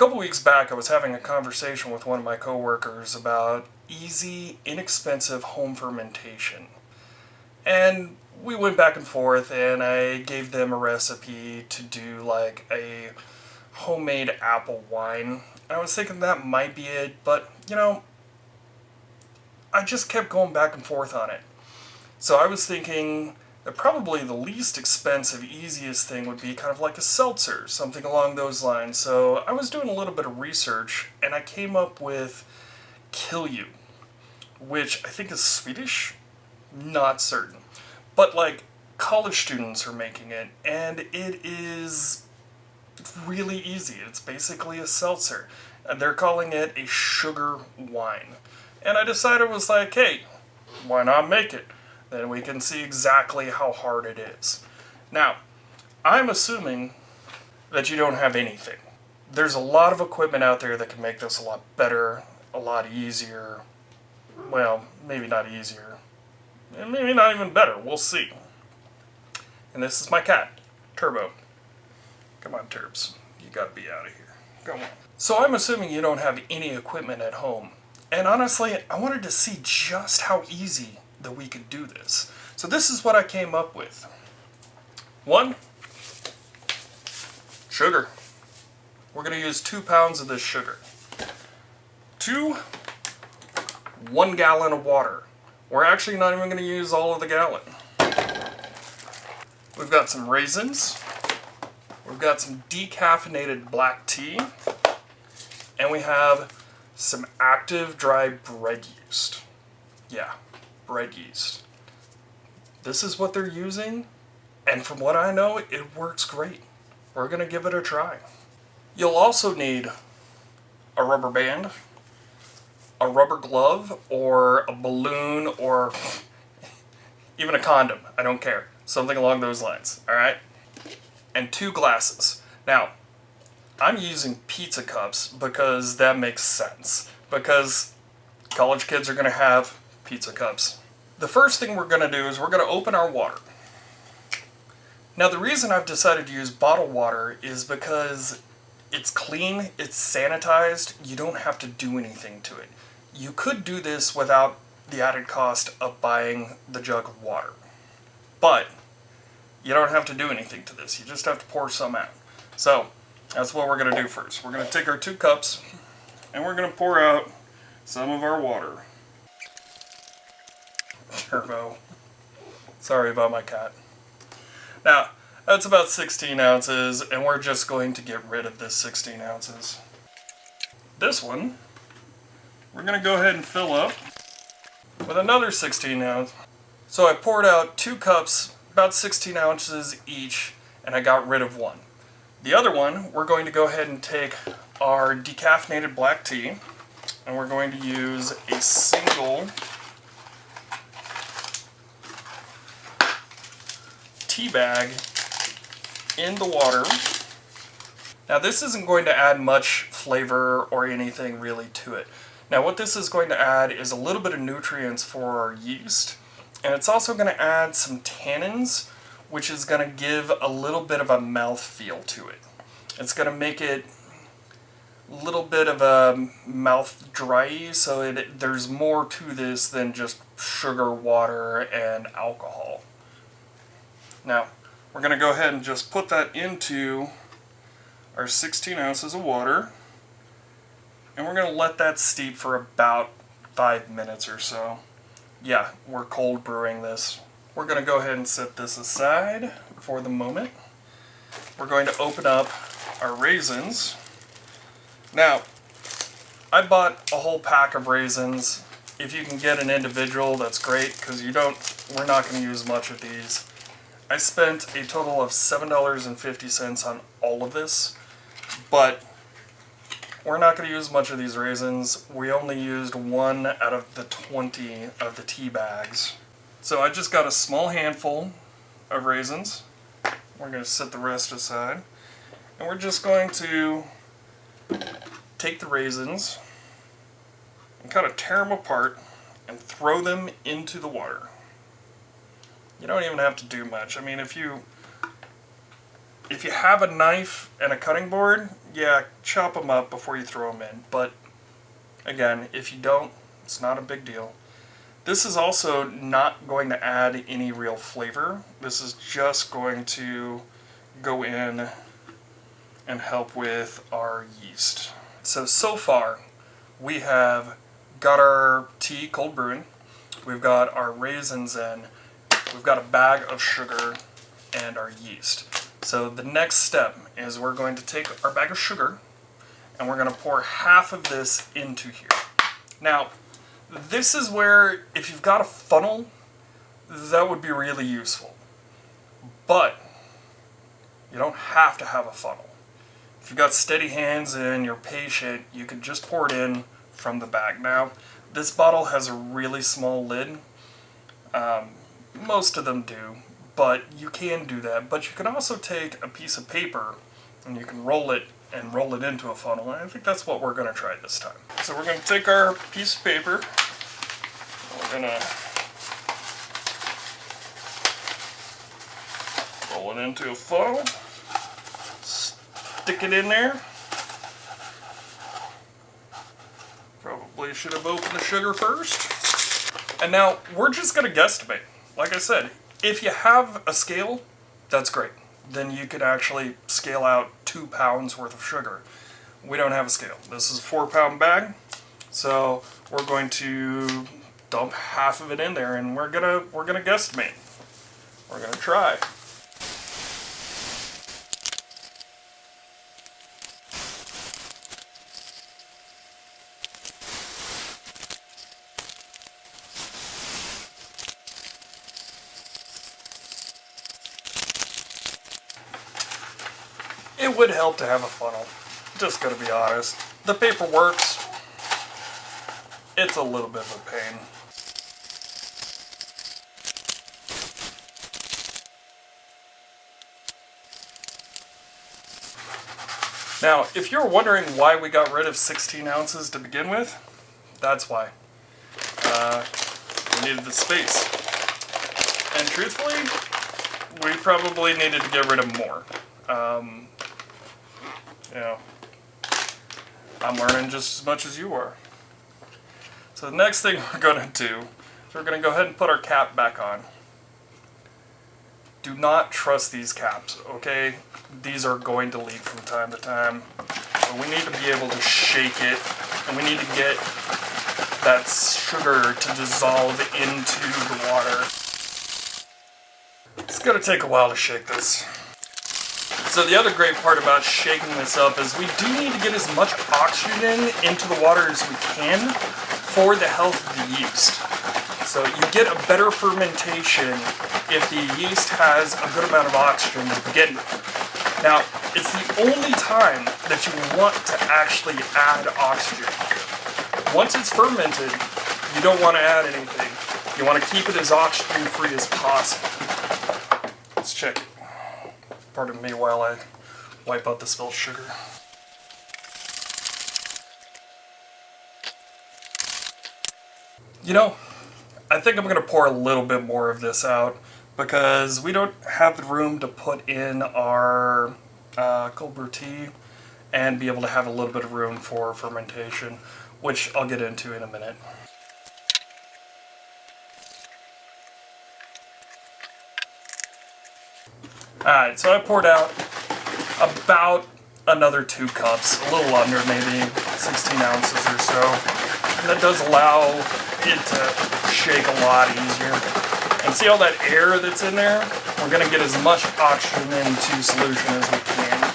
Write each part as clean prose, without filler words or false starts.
couple weeks back, I was having a conversation with one of my coworkers about easy, inexpensive home fermentation. And we went back and forth, and I gave them a recipe to do like a homemade apple wine. And I was thinking that might be it, but I just kept going back and forth on it. So I was thinking that probably the least expensive, easiest thing would be kind of like a seltzer, something along those lines. So I was doing a little bit of research, and I came up with Kilju, which I think is Swedish, not certain. But like college students are making it, and it is really easy. It's basically a seltzer, and they're calling it a sugar wine. And I decided was like, hey, why not make it? Then we can see exactly how hard it is. Now, I'm assuming that you don't have anything. There's a lot of equipment out there that can make this a lot better, a lot easier. Well, maybe not easier. And maybe not even better. We'll see. And this is my cat, Turbo. Come on, Turbs. You gotta be out of here. Come on. So I'm assuming you don't have any equipment at home. And honestly, I wanted to see just how easy that we could do this. So this is what I came up with. 1, sugar. We're going to use 2 pounds of this sugar. 2, 1 gallon of water. We're actually not even going to use all of the gallon. We've got some raisins. We've got some decaffeinated black tea. And we have some active dry bread yeast. Yeah, bread yeast. This is what they're using, and from what I know, it works great. We're going to give it a try. You'll also need a rubber band, a rubber glove, or a balloon, or even a condom. I don't care. Something along those lines, alright? And 2 glasses. Now, I'm using pizza cups because that makes sense. Because college kids are going to have pizza cups. The first thing we're going to do is we're going to open our water. Now the reason I've decided to use bottled water is because it's clean, it's sanitized, you don't have to do anything to it. You could do this without the added cost of buying the jug of water. But you don't have to do anything to this, you just have to pour some out. So that's what we're going to do first. We're going to take our 2 cups and we're going to pour out some of our water. Turbo. Sorry about my cat. Now, that's about 16 ounces, and we're just going to get rid of this 16 ounces. This one, we're going to go ahead and fill up with another 16 ounce. So I poured out 2 cups, about 16 ounces each, and I got rid of one. The other one, we're going to go ahead and take our decaffeinated black tea, and we're going to use a single tea bag in the water. Now this isn't going to add much flavor or anything really to it. Now what this is going to add is a little bit of nutrients for our yeast, and it's also going to add some tannins, which is going to give a little bit of a mouth feel to it. It's going to make it a little bit of a mouth dry, so there's more to this than just sugar, water, and alcohol. Now, we're going to go ahead and just put that into our 16 ounces of water, and we're going to let that steep for about 5 minutes or so. Yeah, we're cold brewing this. We're going to go ahead and set this aside for the moment. We're going to open up our raisins. Now, I bought a whole pack of raisins. If you can get an individual, that's great, because we're not going to use much of these. I spent a total of $7.50 on all of this, but we're not going to use much of these raisins. We only used 1 out of the 20 of the tea bags. So I just got a small handful of raisins. We're going to set the rest aside. And we're just going to take the raisins and kind of tear them apart and throw them into the water. You don't even have to do much. I mean, if you If you have a knife and a cutting board, yeah, chop them up before you throw them in. But again, if you don't, it's not a big deal. This is also not going to add any real flavor. This is just going to go in and help with our yeast. So far, we have got our tea cold brewing. We've got our raisins in. We've got a bag of sugar and our yeast. So the next step is we're going to take our bag of sugar and we're going to pour half of this into here. Now, this is where, if you've got a funnel, that would be really useful. But you don't have to have a funnel. If you've got steady hands and you're patient, you can just pour it in from the bag. Now, this bottle has a really small lid. Most of them do, but you can do that. But you can also take a piece of paper and you can roll it into a funnel. And I think that's what we're going to try this time. So we're going to take our piece of paper. We're going to roll it into a funnel. Stick it in there. Probably should have opened the sugar first. And now we're just going to guesstimate. Like I said, if you have a scale, that's great. Then you could actually scale out 2 pounds worth of sugar. We don't have a scale. This is a 4-pound bag, so we're going to dump half of it in there, and we're gonna guesstimate. We're gonna try. It would help to have a funnel, just gonna be honest. The paper works, it's a little bit of a pain. Now, if you're wondering why we got rid of 16 ounces to begin with, that's why. We needed the space. And truthfully, we probably needed to get rid of more. You know, I'm learning just as much as you are. So the next thing we're going to do is we're going to go ahead and put our cap back on. Do not trust these caps, okay? These are going to leak from time to time. So we need to be able to shake it, and we need to get that sugar to dissolve into the water. It's going to take a while to shake this. So the other great part about shaking this up is we do need to get as much oxygen into the water as we can for the health of the yeast. So you get a better fermentation if the yeast has a good amount of oxygen to begin with. Now, it's the only time that you want to actually add oxygen. Once it's fermented, you don't want to add anything. You want to keep it as oxygen-free as possible. Let's check it. Pardon me while I wipe out the spilled sugar. You know, I think I'm going to pour a little bit more of this out because we don't have the room to put in our cold brew tea and be able to have a little bit of room for fermentation, which I'll get into in a minute. Alright, so I poured out about another 2 cups, a little under, maybe 16 ounces or so. And that does allow it to shake a lot easier. And see all that air that's in there? We're going to get as much oxygen into solution as we can.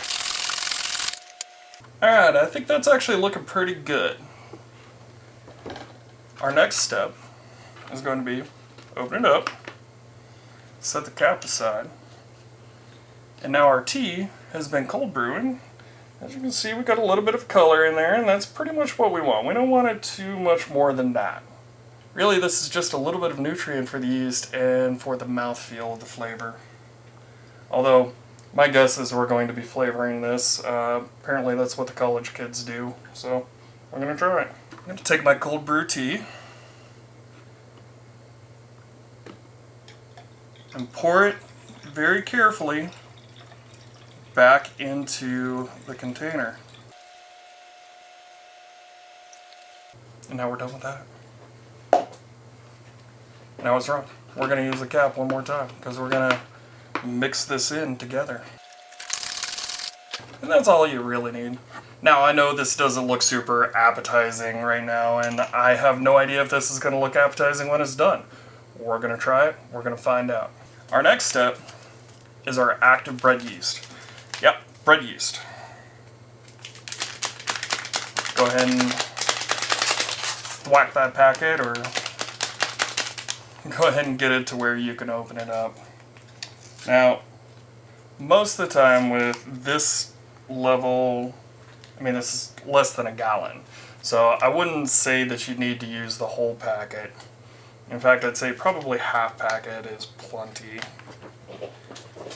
Alright, I think that's actually looking pretty good. Our next step is going to be open it up, set the cap aside. And now our tea has been cold brewing. As you can see, we got a little bit of color in there, and that's pretty much what we want. We don't want it too much more than that. Really, this is just a little bit of nutrient for the yeast and for the mouthfeel of the flavor. Although, my guess is we're going to be flavoring this. Apparently that's what the college kids do, so I'm going to try it. I'm going to take my cold brew tea and pour it very carefully back into the container. And now we're done with that. And I was wrong. We're going to use the cap one more time because we're going to mix this in together. And that's all you really need. Now, I know this doesn't look super appetizing right now, and I have no idea if this is going to look appetizing when it's done. We're going to try it. We're going to find out. Our next step is our active bread yeast. Yep, bread yeast. Go ahead and whack that packet, or go ahead and get it to where you can open it up. Now, most of the time with this level, I mean, this is less than a gallon, so I wouldn't say that you need to use the whole packet. In fact, I'd say probably half packet is plenty.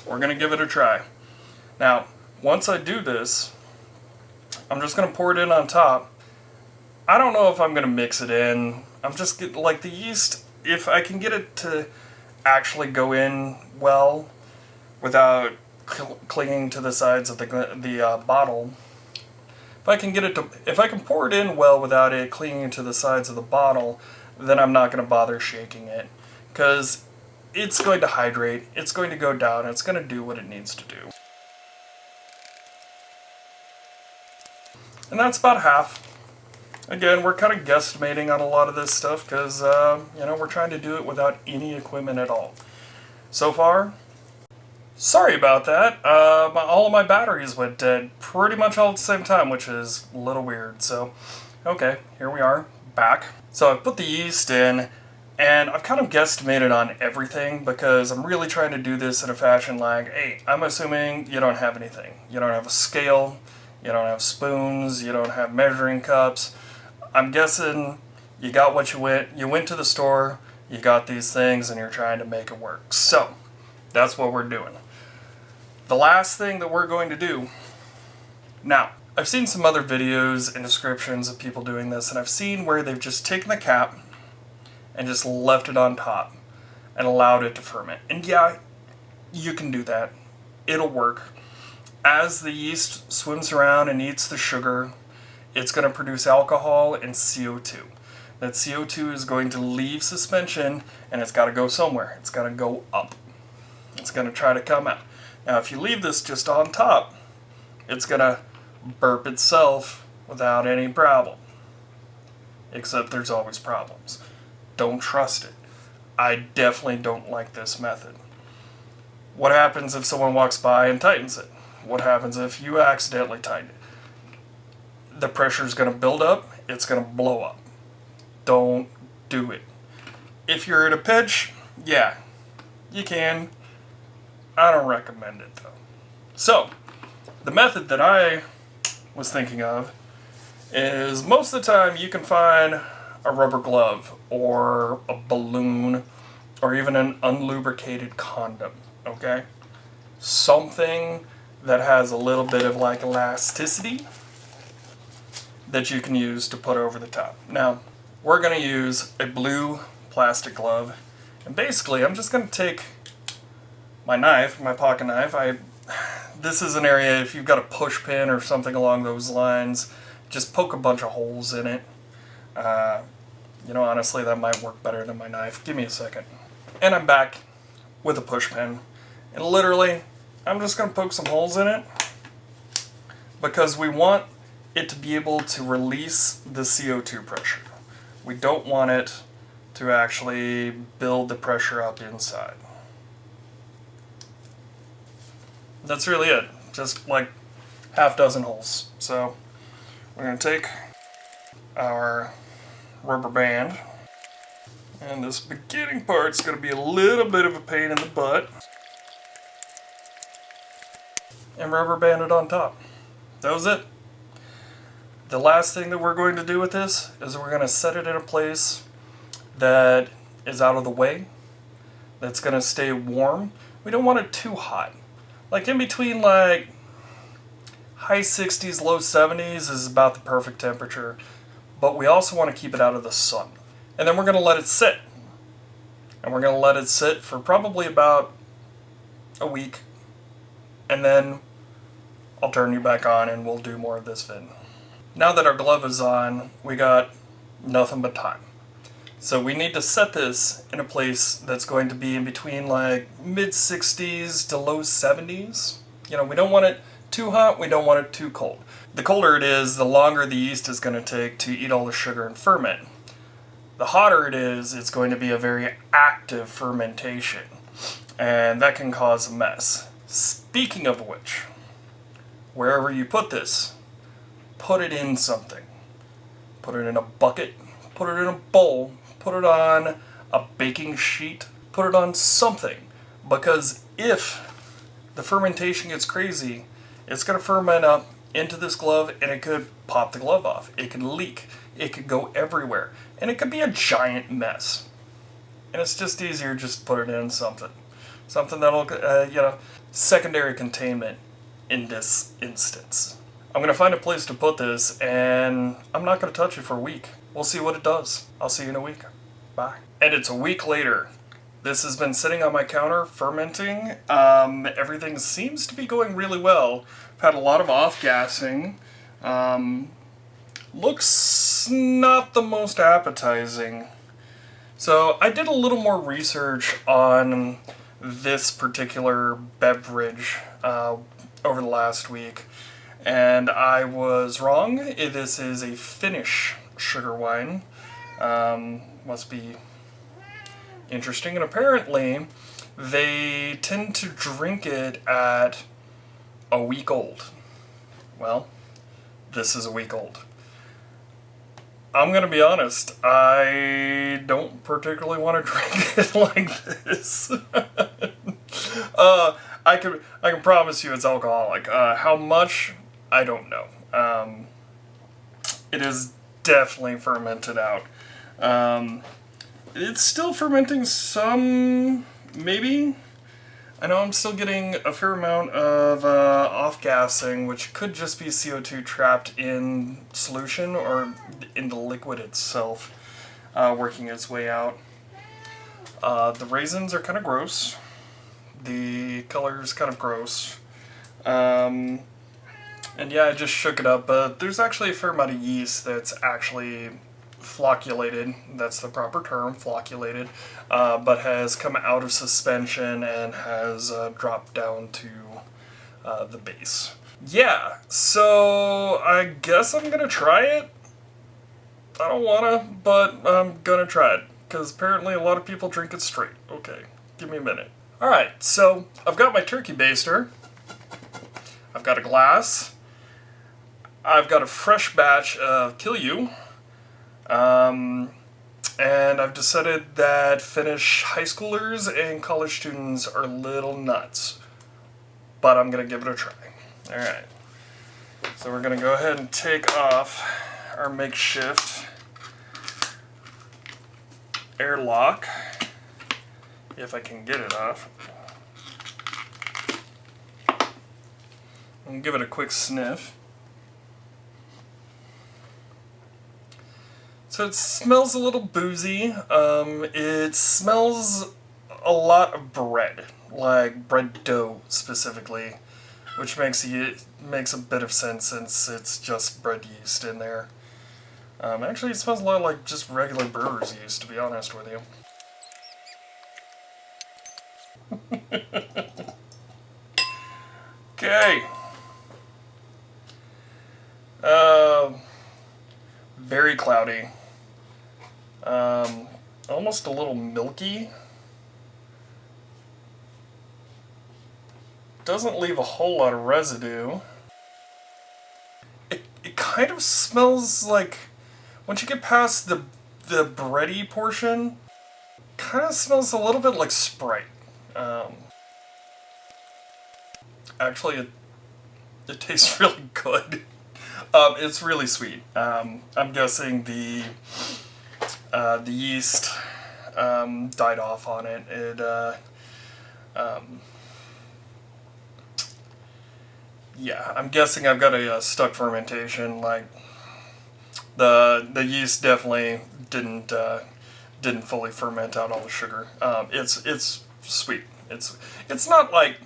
We're going to give it a try. Now, once I do this, I'm just going to pour it in on top. I don't know if I'm going to mix it in. I'm just like the yeast, if I can get it to actually go in well without clinging to the sides of the bottle. If I can pour it in well without it clinging to the sides of the bottle, then I'm not going to bother shaking it, because it's going to hydrate, it's going to go down, it's going to do what it needs to do. And that's about half. Again, we're kind of guesstimating on a lot of this stuff because, we're trying to do it without any equipment at all. So far, sorry about that. All of my batteries went dead pretty much all at the same time, which is a little weird. So, okay, here we are, back. So I've put the yeast in, and I've kind of guesstimated on everything because I'm really trying to do this in a fashion like, hey, I'm assuming you don't have anything. You don't have a scale, you don't have spoons, you don't have measuring cups. I'm guessing you got what you went to the store, you got these things, and you're trying to make it work. So, that's what we're doing. The last thing that we're going to do, now, I've seen some other videos and descriptions of people doing this, and I've seen where they've just taken the cap and just left it on top and allowed it to ferment. And yeah, you can do that. It'll work. As the yeast swims around and eats the sugar, it's going to produce alcohol and CO2. That CO2 is going to leave suspension, and it's got to go somewhere. It's got to go up. It's going to try to come out. Now, if you leave this just on top, it's going to burp itself without any problem. Except there's always problems. Don't trust it. I definitely don't like this method. What happens if someone walks by and tightens it? What happens if you accidentally tighten it? The pressure is going to build up, it's going to blow up. Don't do it. If you're at a pinch, yeah, you can. I don't recommend it though. So, the method that I was thinking of is most of the time you can find a rubber glove or a balloon or even an unlubricated condom, okay? Something that has a little bit of like elasticity that you can use to put over the top. Now, we're going to use a blue plastic glove, and basically I'm just going to take my knife, my pocket knife. This is an area, if you've got a push pin or something along those lines, just poke a bunch of holes in it. Honestly, that might work better than my knife. Give me a second. And I'm back with a push pin, and literally I'm just going to poke some holes in it because we want it to be able to release the CO2 pressure. We don't want it to actually build the pressure up inside. That's really it. Just like half dozen holes. So we're going to take our rubber band, and this beginning part's going to be a little bit of a pain in the butt, and rubber band it on top. That was it. The last thing that we're going to do with this is we're going to set it in a place that is out of the way, that's going to stay warm. We don't want it too hot. Like in between like high 60s, low 70s is about the perfect temperature, but we also want to keep it out of the sun. And then we're going to let it sit. And we're going to let it sit for probably about a week. And then I'll turn you back on and we'll do more of this vid. Now that our glove is on, we got nothing but time. So we need to set this in a place that's going to be in between like mid 60s to low 70s. You know, we don't want it too hot, we don't want it too cold. The colder it is, the longer the yeast is going to take to eat all the sugar and ferment. The hotter it is, it's going to be a very active fermentation, and that can cause a mess. Speaking of which, wherever you put this, put it in something. Put it in a bucket, put it in a bowl, put it on a baking sheet, put it on something. Because if the fermentation gets crazy, it's going to ferment up into this glove and it could pop the glove off. It could leak. It could go everywhere. And it could be a giant mess. And it's just easier just to put it in something. Something that'll, secondary containment in this instance. I'm going to find a place to put this, and I'm not going to touch it for a week. We'll see what it does. I'll see you in a week. Bye. And it's a week later. This has been sitting on my counter, fermenting. Everything seems to be going really well. I've had a lot of off-gassing. Looks not the most appetizing. So I did a little more research on this particular beverage over the last week, and I was wrong. This is a Finnish sugar wine. Must be interesting, and apparently they tend to drink it at a week old. Well, this is a week old. I'm going to be honest, I don't particularly want to drink it like this. I can promise you it's alcoholic. How much? I don't know. It is definitely fermented out. It's still fermenting some, maybe. I know I'm still getting a fair amount of off-gassing, which could just be CO2 trapped in solution or in the liquid itself, working its way out. The raisins are kind of gross. The color is kind of gross. And yeah, I just shook it up, but there's actually a fair amount of yeast that's actually flocculated, that's the proper term, flocculated, but has come out of suspension and has dropped down to the base. Yeah, so I guess I'm gonna try it. I don't wanna, but I'm gonna try it, because apparently a lot of people drink it straight. Okay, give me a minute. Alright, so I've got my turkey baster, I've got a glass, I've got a fresh batch of Kilju, and I've decided that Finnish high schoolers and college students are little nuts, but I'm going to give it a try. Alright, so we're going to go ahead and take off our makeshift airlock, if I can get it off. And give it a quick sniff. So it smells a little boozy. It smells a lot of bread, like bread dough specifically, which makes a bit of sense since it's just bread yeast in there. Actually, it smells a lot like just regular brewer's yeast, to be honest with you. Okay. Very cloudy. Almost a little milky. Doesn't leave a whole lot of residue. It kind of smells like, once you get past the bready portion, kind of smells a little bit like Sprite. Actually, it tastes really good. It's really sweet. I'm guessing the yeast died off on it. Yeah, I'm guessing I've got a stuck fermentation. Like the yeast definitely didn't fully ferment out all the sugar. It's sweet. It's not like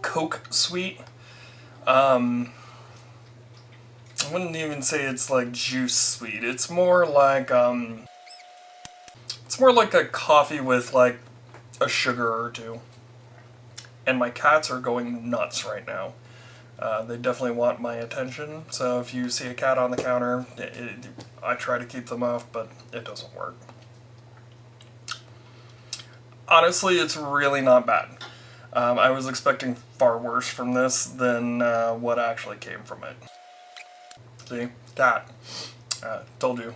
Coke sweet. I wouldn't even say it's like juice sweet. It's more like a coffee with like a sugar or two. And my cats are going nuts right now. They definitely want my attention. So if you see a cat on the counter, I try to keep them off, but it doesn't work. Honestly, it's really not bad. I was expecting far worse from this than what actually came from it. See? Cat. Told you.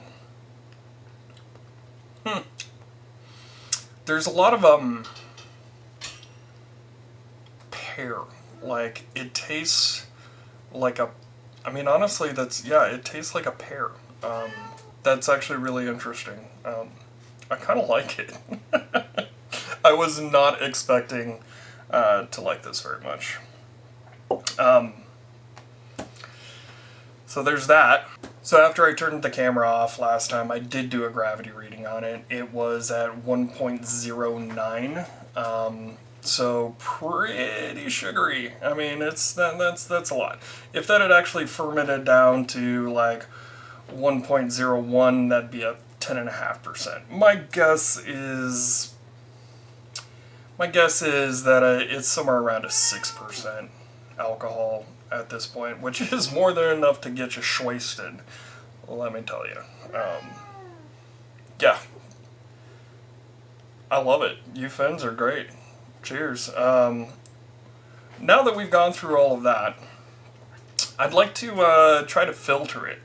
There's a lot of pear. Like, it tastes like a... I mean, honestly, it tastes like a pear. That's actually really interesting. I kind of like it. I was not expecting to like this very much. So there's that. So after I turned the camera off last time, I did do a gravity reading on it. It was at 1.09. So pretty sugary. I mean, that's a lot. If that had actually fermented down to like 1.01, that'd be a 10.5%. My guess is that it's somewhere around a 6% alcohol at this point, which is more than enough to get you shwasted. Let me tell you. Yeah. I love it. You fins are great. Cheers. Now that we've gone through all of that, I'd like to try to filter it.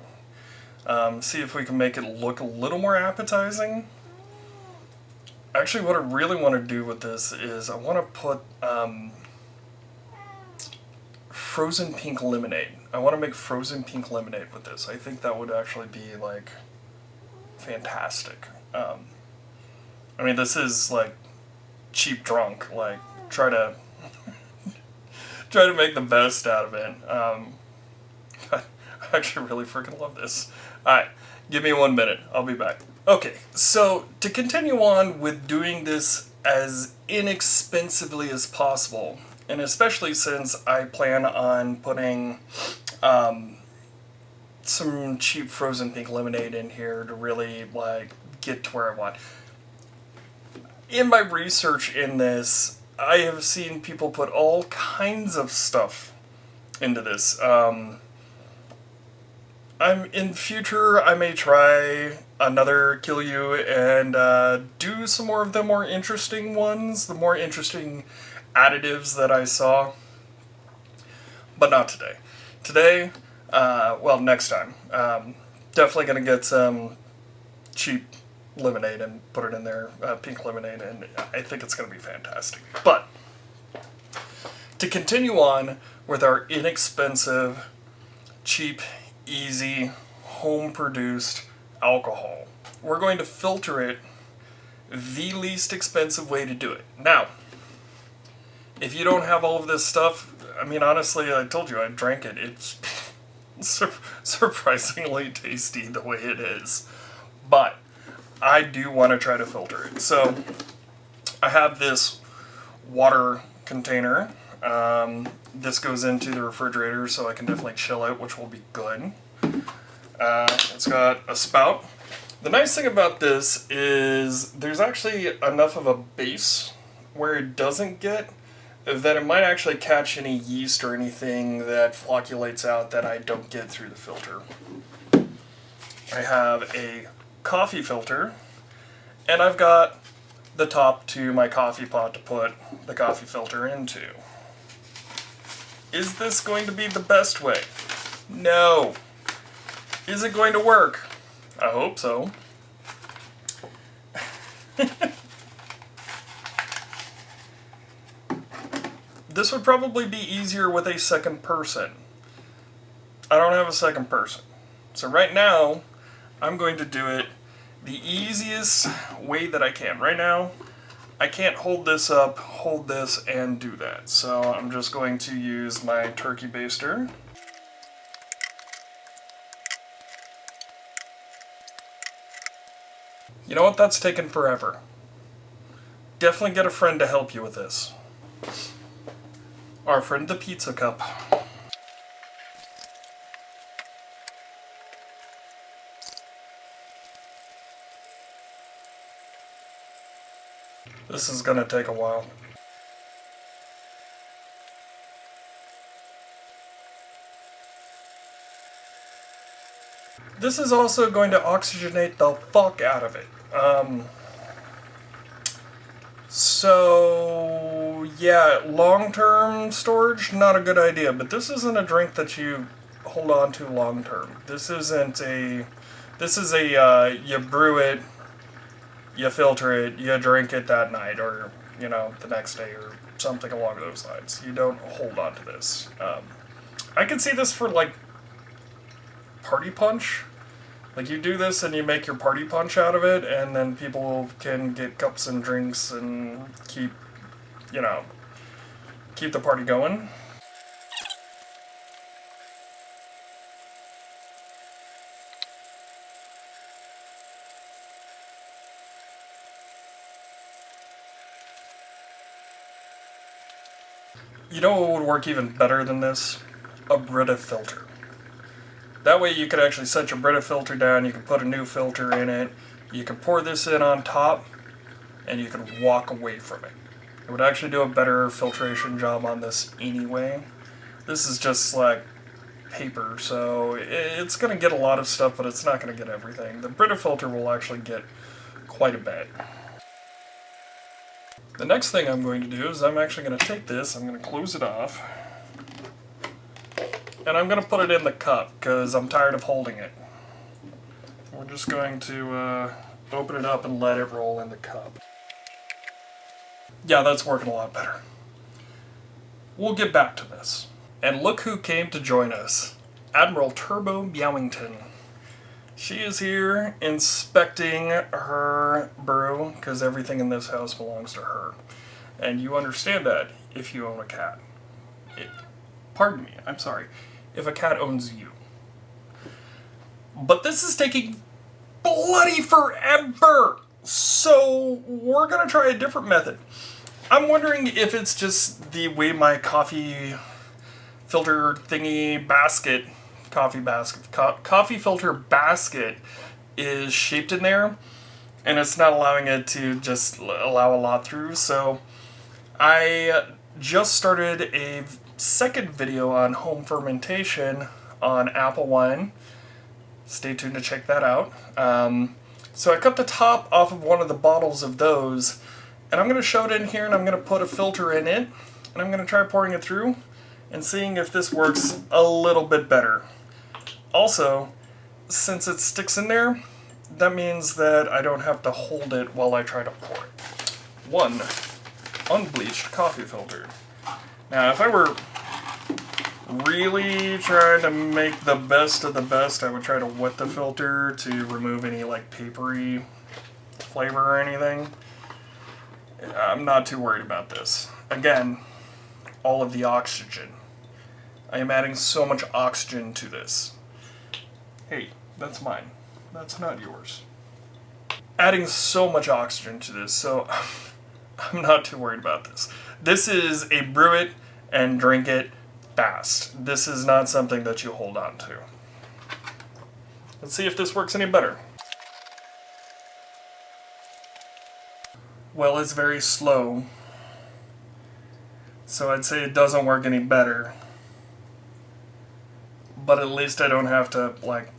See if we can make it look a little more appetizing. Actually, what I really want to do with this is I want to put frozen pink lemonade. I want to make frozen pink lemonade with this. I think that would actually be, like, fantastic. I mean, this is, like, cheap drunk. Like, try to make the best out of it. I actually really freaking love this. Alright, give me 1 minute. I'll be back. Okay, so to continue on with doing this as inexpensively as possible, and especially since I plan on putting some cheap frozen pink lemonade in here to really like get to where I want. In my research in this, I have seen people put all kinds of stuff into this. In future, I may try another Kilju and do some more of the more interesting ones, the more interesting additives that I saw. But not today. Today, well, next time. Definitely going to get some cheap lemonade and put it in there, pink lemonade, and I think it's going to be fantastic. But to continue on with our inexpensive, cheap, easy, home-produced alcohol, we're going to filter it the least expensive way to do it. Now, if you don't have all of this stuff, I mean, honestly, I told you I drank it. It's surprisingly tasty the way it is. But I do want to try to filter it. So I have this water container. This goes into the refrigerator, so I can definitely chill it, which will be good. It's got a spout. The nice thing about this is there's actually enough of a base where it doesn't get that it might actually catch any yeast or anything that flocculates out that I don't get through the filter. I have a coffee filter, and I've got the top to my coffee pot to put the coffee filter into. Is this going to be the best way? No. Is it going to work? I hope so. This would probably be easier with a second person. I don't have a second person. So right now, I'm going to do it the easiest way that I can. Right now, I can't hold this up, hold this, and do that. So I'm just going to use my turkey baster. You know what? That's taken forever. Definitely get a friend to help you with this. Our friend the pizza cup. This is gonna take a while. This is also going to oxygenate the fuck out of it. So yeah, long-term storage, not a good idea, but this isn't a drink that you hold on to long-term. This is you brew it, you filter it, you drink it that night, or, you know, the next day, or something along those lines. You don't hold on to this. I can see this for, like, party punch. Like, you do this and you make your party punch out of it, and then people can get cups and drinks and keep, you know, keep the party going. You know what would work even better than this? A Brita filter. That way you could actually set your Brita filter down, you can put a new filter in it, you can pour this in on top, and you can walk away from it. It would actually do a better filtration job on this anyway. This is just like paper, so it's going to get a lot of stuff, but it's not going to get everything. The Brita filter will actually get quite a bit. The next thing I'm going to do is I'm actually going to take this, I'm going to close it off, and I'm going to put it in the cup because I'm tired of holding it. We're just going to open it up and let it roll in the cup. Yeah, that's working a lot better. We'll get back to this. And look who came to join us. Admiral Turbo Meowington. She is here inspecting her brew because everything in this house belongs to her. And you understand that if you own a cat. Pardon me, I'm sorry. If a cat owns you. But this is taking bloody forever! So we're gonna try a different method. I'm wondering if it's just the way my coffee filter thingy basket, coffee filter basket is shaped in there, and it's not allowing it to just allow a lot through. So I just started a second video on home fermentation on apple wine. Stay tuned to check that out. So I cut the top off of one of the bottles of those, and I'm going to show it in here, and I'm going to put a filter in it, and I'm going to try pouring it through and seeing if this works a little bit better. Also, since it sticks in there, that means that I don't have to hold it while I try to pour it. One unbleached coffee filter. Now, if I were really trying to make the best of the best, I would try to wet the filter to remove any like papery flavor or anything. I'm not too worried about this. Again, all of the oxygen. I am adding so much oxygen to this. Hey, that's mine. That's not yours. Adding so much oxygen to this, so I'm not too worried about this. This is a brew it and drink it fast. This is not something that you hold on to. Let's see if this works any better. Well, it's very slow, so I'd say it doesn't work any better. But at least I don't have to, like,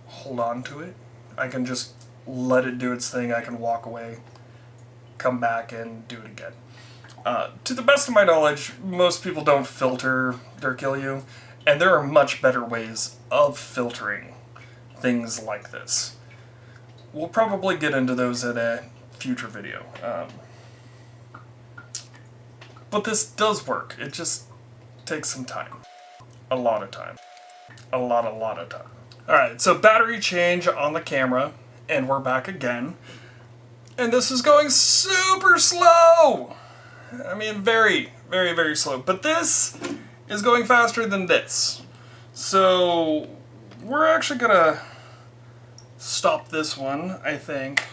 hold on to it. I can just let it do its thing. I can walk away, come back, and do it again. To the best of my knowledge, most people don't filter their Kilju, and there are much better ways of filtering things like this. We'll probably get into those in a future video. But this does work. It just takes some time. A lot of time. A lot of time. Alright, so battery change on the camera, and we're back again. And this is going super slow! I mean, very, very, very slow. But this is going faster than this. So we're actually gonna stop this one, I think.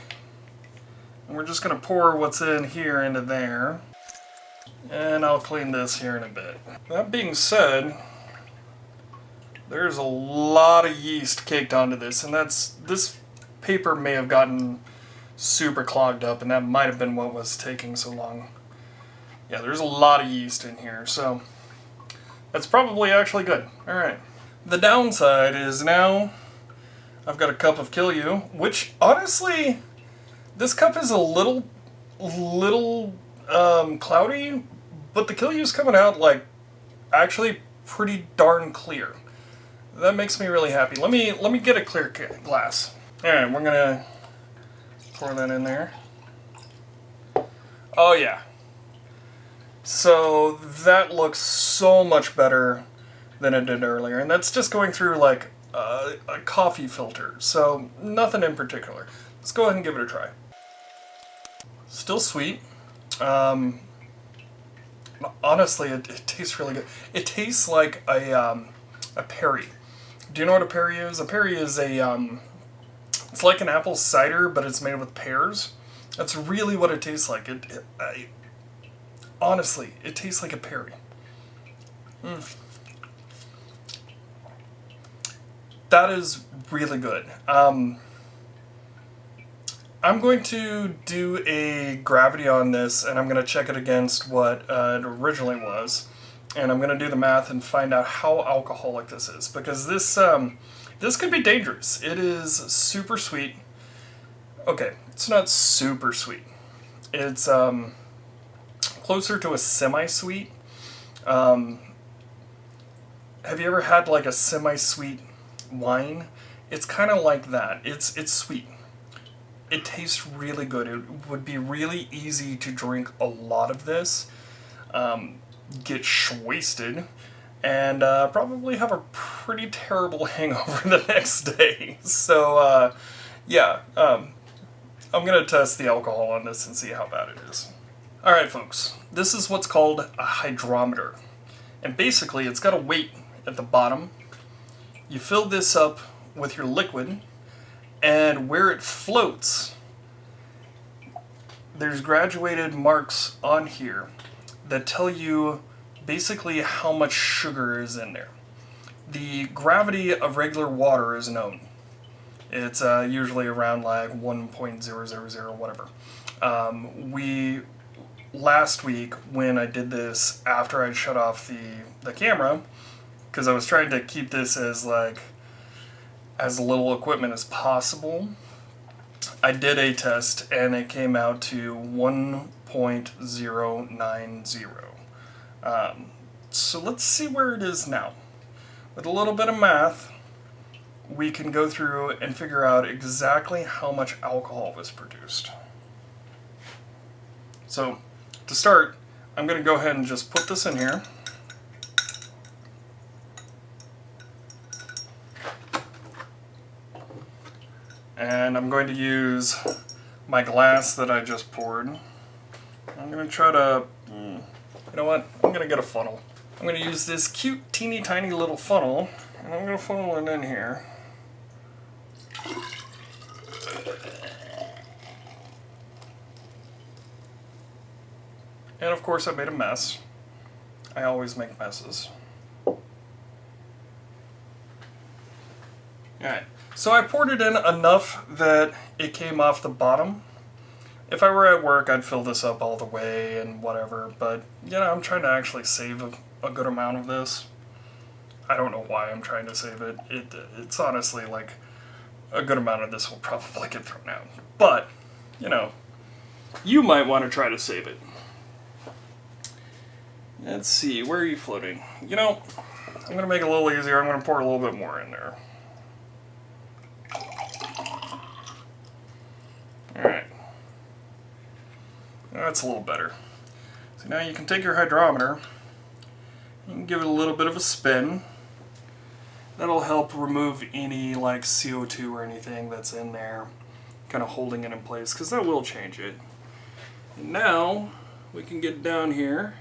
And we're just gonna pour what's in here into there. And I'll clean this here in a bit. That being said, there's a lot of yeast caked onto this, and this paper may have gotten super clogged up, and that might have been what was taking so long. Yeah, there's a lot of yeast in here, so that's probably actually good. Alright. The downside is now I've got a cup of Kilju, which honestly, this cup is a little cloudy, but the Kilju's coming out like actually pretty darn clear. That makes me really happy. Let me get a clear glass. Alright, we're gonna pour that in there. Oh yeah. So that looks so much better than it did earlier, and that's just going through like a coffee filter, so nothing in particular. Let's go ahead and give it a try. Still sweet. Honestly, it tastes really good. It tastes like a Perry. Do you know what a Perry is? A Perry is it's like an apple cider, but it's made with pears. That's really what it tastes like. Honestly, it tastes like a Perry. That is really good. I'm going to do a gravity on this, and I'm going to check it against what it originally was. And I'm going to do the math and find out how alcoholic this is. Because this could be dangerous. It is super sweet. Okay, it's not super sweet. It's closer to a semi-sweet. Have you ever had like a semi-sweet wine? It's kind of like that. It's sweet. It tastes really good. It would be really easy to drink a lot of this, get wasted, and probably have a pretty terrible hangover the next day. So, yeah, I'm going to test the alcohol on this and see how bad it is. Alright folks, this is what's called a hydrometer. And basically it's got a weight at the bottom. You fill this up with your liquid, and where it floats, there's graduated marks on here that tell you basically how much sugar is in there. The gravity of regular water is known. It's usually around like 1.000 whatever. Last week when I did this after I shut off the camera, because I was trying to keep this as little equipment as possible, I did a test and it came out to 1.090. So let's see where it is now. With a little bit of math, we can go through and figure out exactly how much alcohol was produced. So, to start, I'm going to go ahead and just put this in here. And I'm going to use my glass that I just poured. I'm going to try to, you know what, I'm going to get a funnel. I'm going to use this cute, teeny tiny little funnel, and I'm going to funnel it in here. And of course I made a mess. I always make messes. Alright, so I poured it in enough that it came off the bottom. If I were at work, I'd fill this up all the way and whatever, but, you know, I'm trying to actually save a good amount of this. I don't know why I'm trying to save it. It's honestly like a good amount of this will probably get thrown out. But, you know, you might want to try to save it. Let's see, where are you floating? You know, I'm going to make it a little easier. I'm going to pour a little bit more in there. Alright. That's a little better. So now you can take your hydrometer, you can give it a little bit of a spin. That'll help remove any like CO2 or anything that's in there, kind of holding it in place, because that will change it. And now we can get down here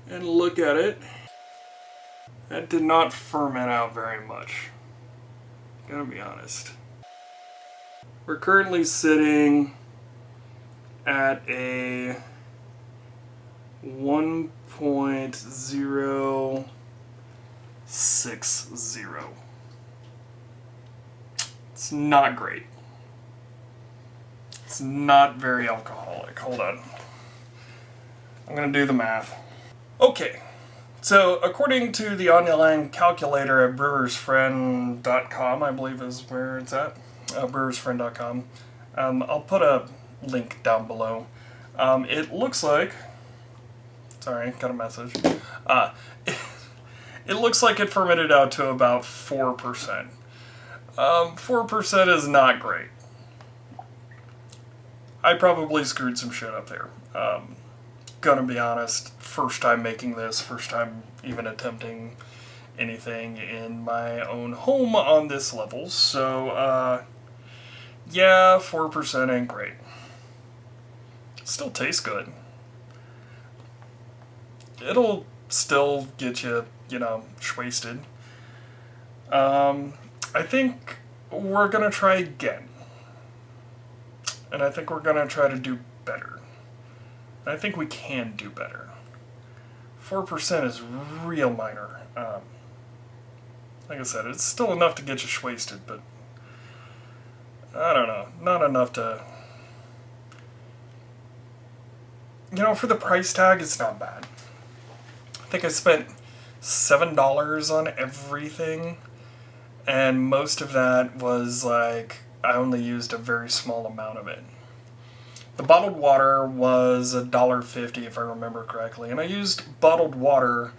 and look at it. That did not ferment out very much. Gotta be honest. We're currently sitting at a 1.060. It's not great. It's not very alcoholic. Hold on. I'm going to do the math. Okay. So, according to the online calculator at brewersfriend.com, I believe is where it's at, brewersfriend.com, I'll put a link down below. It looks like, sorry, got a message. It looks like it fermented out to about 4%. 4% is not great. I probably screwed some shit up there. Gonna be honest, first time making this, first time even attempting anything in my own home on this level, so, yeah, 4% ain't great. Still tastes good. It'll still get you, wasted. I think we're gonna try again. And I think we're gonna try to do better. I think we can do better. 4% is real minor. Like I said, it's still enough to get you wasted, but I don't know, not enough to... for the price tag, it's not bad. I think I spent $7 on everything, and most of that was like, I only used a very small amount of it. The bottled water was $1.50 if I remember correctly, and I used bottled water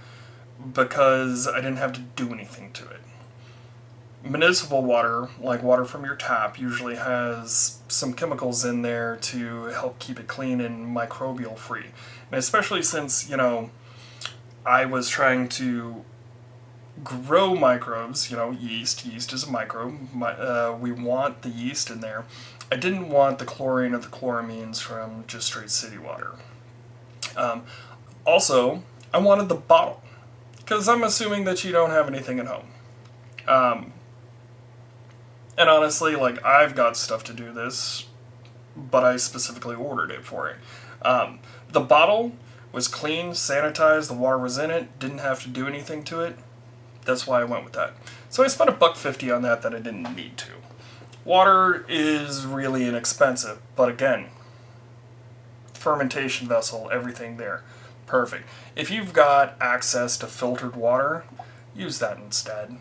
because I didn't have to do anything to it. Municipal water, like water from your tap, usually has some chemicals in there to help keep it clean and microbial free. And especially since, I was trying to grow microbes, yeast. Yeast is a microbe. We want the yeast in there. I didn't want the chlorine or the chloramines from just straight city water. Also, I wanted the bottle, because I'm assuming that you don't have anything at home. And honestly, I've got stuff to do this, but I specifically ordered it for it. The bottle was clean, sanitized, the water was in it, didn't have to do anything to it. That's why I went with that. So I spent $1.50 on that I didn't need to. Water is really inexpensive, but again, fermentation vessel, everything there. Perfect. If you've got access to filtered water, use that instead.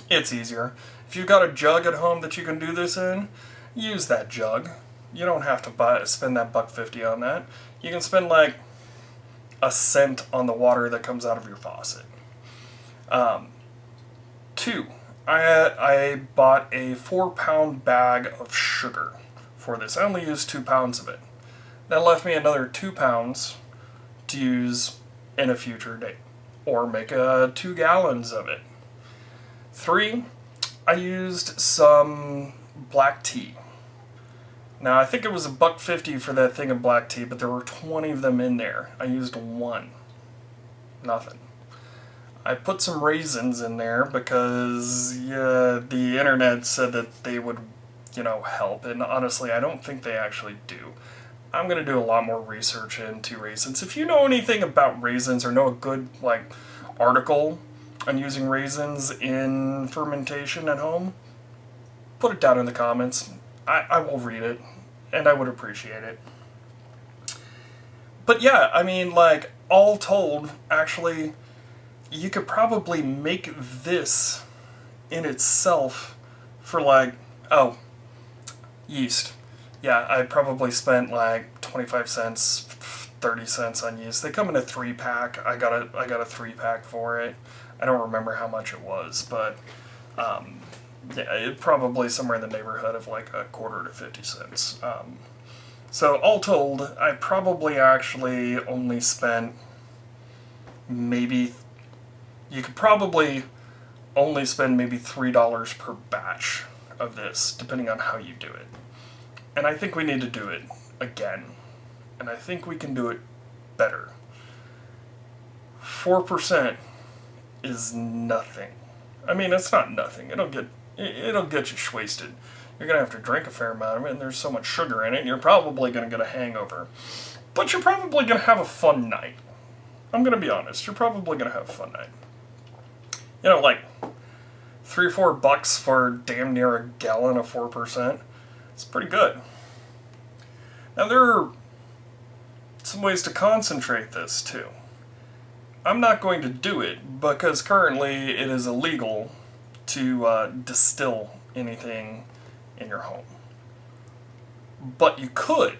It's easier. If you've got a jug at home that you can do this in, use that jug. You don't have to spend that $1.50 on that. You can spend like a cent on the water that comes out of your faucet. 2. I bought a 4-pound bag of sugar for this. I only used 2 pounds of it. That left me another 2 pounds to use in a future date, or make 2 gallons of it. 3, I used some black tea. Now, I think it was $1.50 for that thing of black tea, but there were 20 of them in there. I used 1. Nothing. I put some raisins in there because the internet said that they would, help, and honestly, I don't think they actually do. I'm going to do a lot more research into raisins. If you know anything about raisins or know a good, article on using raisins in fermentation at home, put it down in the comments. I will read it, and I would appreciate it. But yeah, I mean, all told, actually, you could probably make this in itself for yeast. Yeah, I probably spent 25 cents, 30 cents on yeast. They come in a 3-pack. I got a 3-pack for it. I don't remember how much it was, but yeah, it probably somewhere in the neighborhood of a quarter to 50 cents. So all told, I probably actually only spent maybe... You could probably only spend maybe $3 per batch of this, depending on how you do it. And I think we need to do it again. And I think we can do it better. 4% is nothing. I mean, it's not nothing. It'll get you wasted. You're going to have to drink a fair amount of it, and there's so much sugar in it, and you're probably going to get a hangover. But you're probably going to have a fun night. I'm going to be honest. You're probably going to have a fun night. $3 or $4 for damn near a gallon of 4%. It's pretty good. Now there are some ways to concentrate this too. I'm not going to do it because currently it is illegal to distill anything in your home. But you could.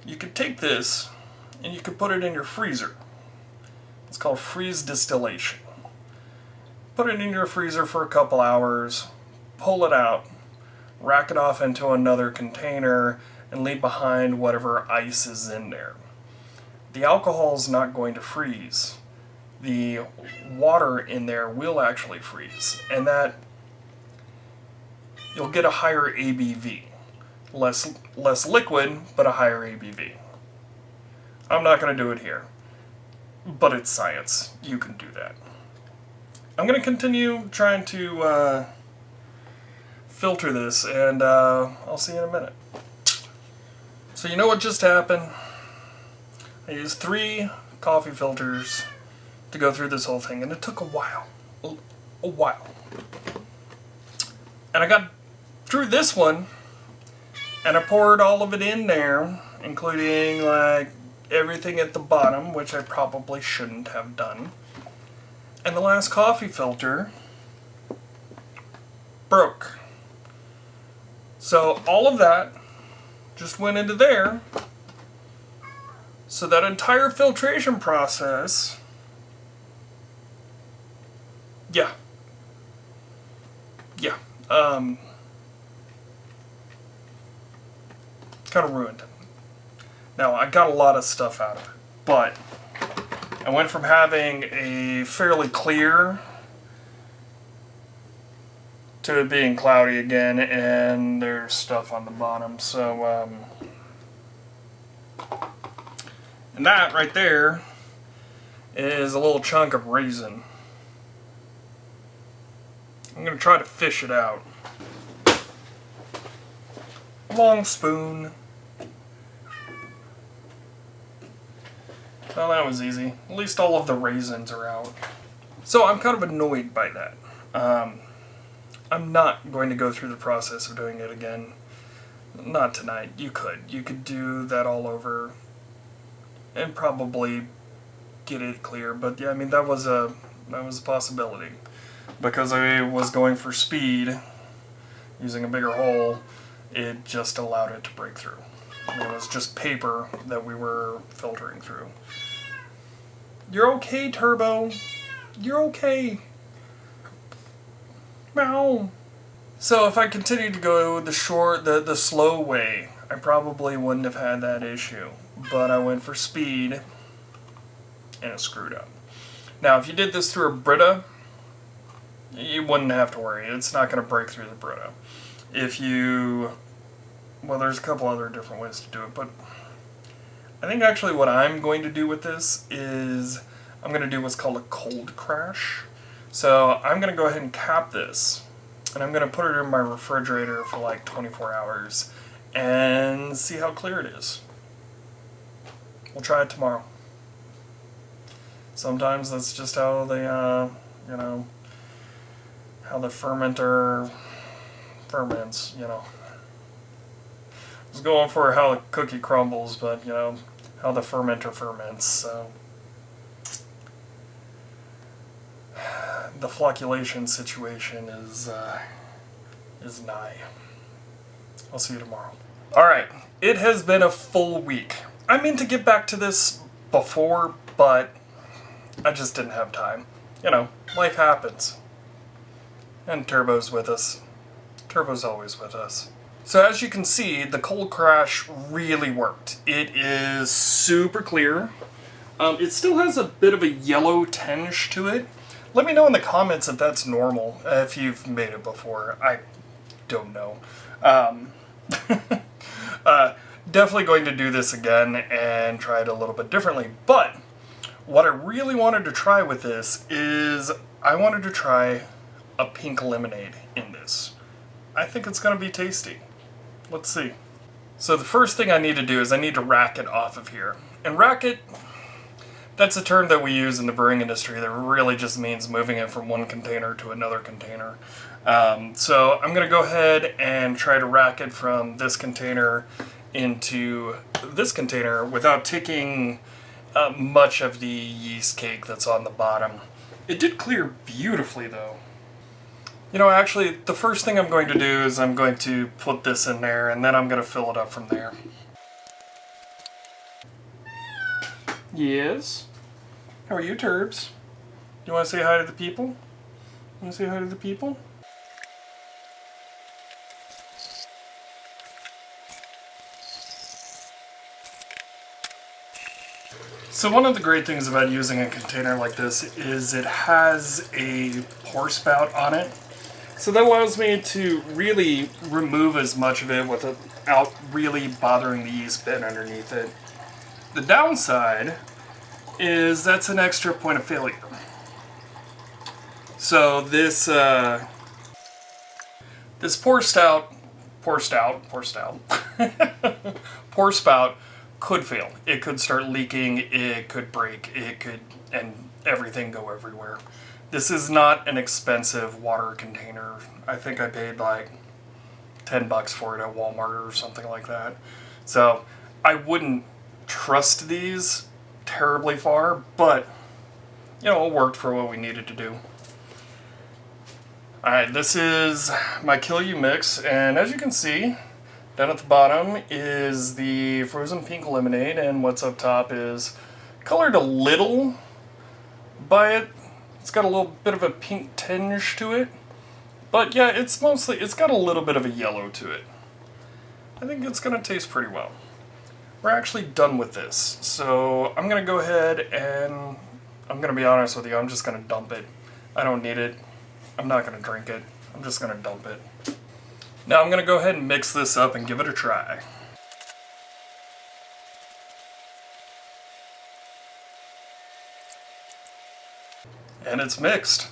You could take this and you could put it in your freezer. It's called freeze distillation. Put it in your freezer for a couple hours, pull it out, rack it off into another container, and leave behind whatever ice is in there. The alcohol is not going to freeze. The water in there will actually freeze, and that you'll get a higher ABV. Less liquid, but a higher ABV. I'm not going to do it here, but it's science. You can do that. I'm going to continue trying to filter this, and I'll see you in a minute. So you know what just happened? I used 3 coffee filters to go through this whole thing, and it took a while. A while. And I got through this one, and I poured all of it in there, including like everything at the bottom, which I probably shouldn't have done. And the last coffee filter broke. So all of that just went into there. So that entire filtration process, yeah, kind of ruined it. Now, I got a lot of stuff out of it, but I went from having a fairly clear to it being cloudy again, and there's stuff on the bottom, so, and that right there is a little chunk of raisin. I'm going to try to fish it out. Long spoon. Well, that was easy. At least all of the raisins are out. So I'm kind of annoyed by that. I'm not going to go through the process of doing it again. Not tonight. You could. You could do that all over and probably get it clear. But yeah, I mean, that was a possibility. Because I was going for speed, using a bigger hole, it just allowed it to break through. And it was just paper that we were filtering through. You're okay, Turbo. You're okay. Meow. So if I continued to go the slow way, I probably wouldn't have had that issue. But I went for speed, and it screwed up. Now, if you did this through a Brita, you wouldn't have to worry. It's not going to break through the Brita. If you... Well, there's a couple other different ways to do it, but I think actually what I'm going to do with this is I'm going to do what's called a cold crash. So I'm going to go ahead and cap this, and I'm going to put it in my refrigerator for like 24 hours and see how clear it is. We'll try it tomorrow. Sometimes that's just how they, how the fermenter ferments, I was going for how the cookie crumbles, but, how the fermenter ferments, so. The flocculation situation is nigh. I'll see you tomorrow. Alright, it has been a full week. I meant to get back to this before, but I just didn't have time. Life happens. And Turbo's with us. Turbo's always with us. So as you can see, the cold crash really worked. It is super clear. It still has a bit of a yellow tinge to it. Let me know in the comments if that's normal, if you've made it before. I don't know. Definitely going to do this again and try it a little bit differently. But what I really wanted to try with this is I wanted to try a pink lemonade in this. I think it's going to be tasty. Let's see. So the first thing I need to do is I need to rack it off of here. And rack it, that's a term that we use in the brewing industry that really just means moving it from one container to another container. So I'm going to go ahead and try to rack it from this container into this container without taking much of the yeast cake that's on the bottom. It did clear beautifully though. You know, actually, the first thing I'm going to do is I'm going to put this in there, and then I'm going to fill it up from there. Yes? How are you, Turbs? You want to say hi to the people? You want to say hi to the people? So one of the great things about using a container like this is it has a pour spout on it. So that allows me to really remove as much of it without really bothering the yeast bin underneath it. The downside is that's an extra point of failure. So this pour spout could fail. It could start leaking, it could break, and everything go everywhere. This is not an expensive water container. I think I paid like $10 for it at Walmart or something like that. So I wouldn't trust these terribly far, but you know, it worked for what we needed to do. Alright, this is my Kilju mix, and as you can see, down at the bottom is the frozen pink lemonade, and what's up top is colored a little by it. It's got a little bit of a pink tinge to it, but yeah, it's got a little bit of a yellow to it. I think it's going to taste pretty well. We're actually done with this, so I'm going to go ahead and, I'm going to be honest with you, I'm just going to dump it. I don't need it. I'm not going to drink it. I'm just going to dump it. Now I'm going to go ahead and mix this up and give it a try. And it's mixed.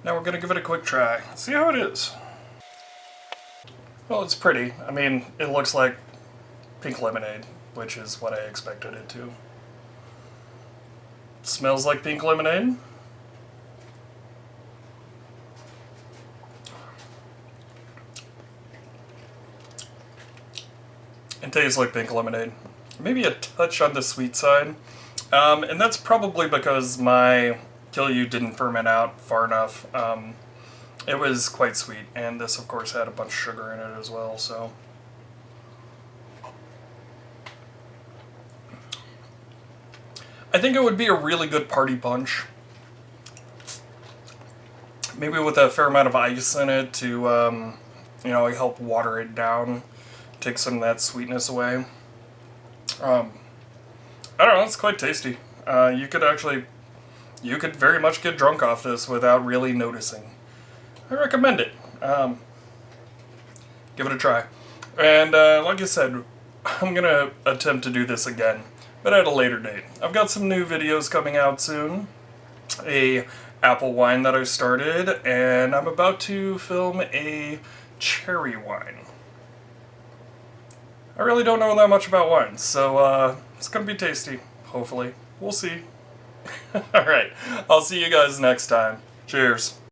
Now we're going to give it a quick try. See how it is. Well, it's pretty. I mean, it looks like pink lemonade, which is what I expected it to. Smells like pink lemonade. It tastes like pink lemonade. Maybe a touch on the sweet side. And that's probably because my Kilju didn't ferment out far enough. It was quite sweet, and this of course had a bunch of sugar in it as well, so. I think it would be a really good party punch. Maybe with a fair amount of ice in it to, you know, help water it down, take some of that sweetness away. I don't know, it's quite tasty. You could very much get drunk off this without really noticing. I recommend it. Give it a try. And like I said, I'm going to attempt to do this again, but at a later date. I've got some new videos coming out soon. A apple wine that I started, and I'm about to film a cherry wine. I really don't know that much about wines, so it's going to be tasty, hopefully. We'll see. Alright, I'll see you guys next time. Cheers.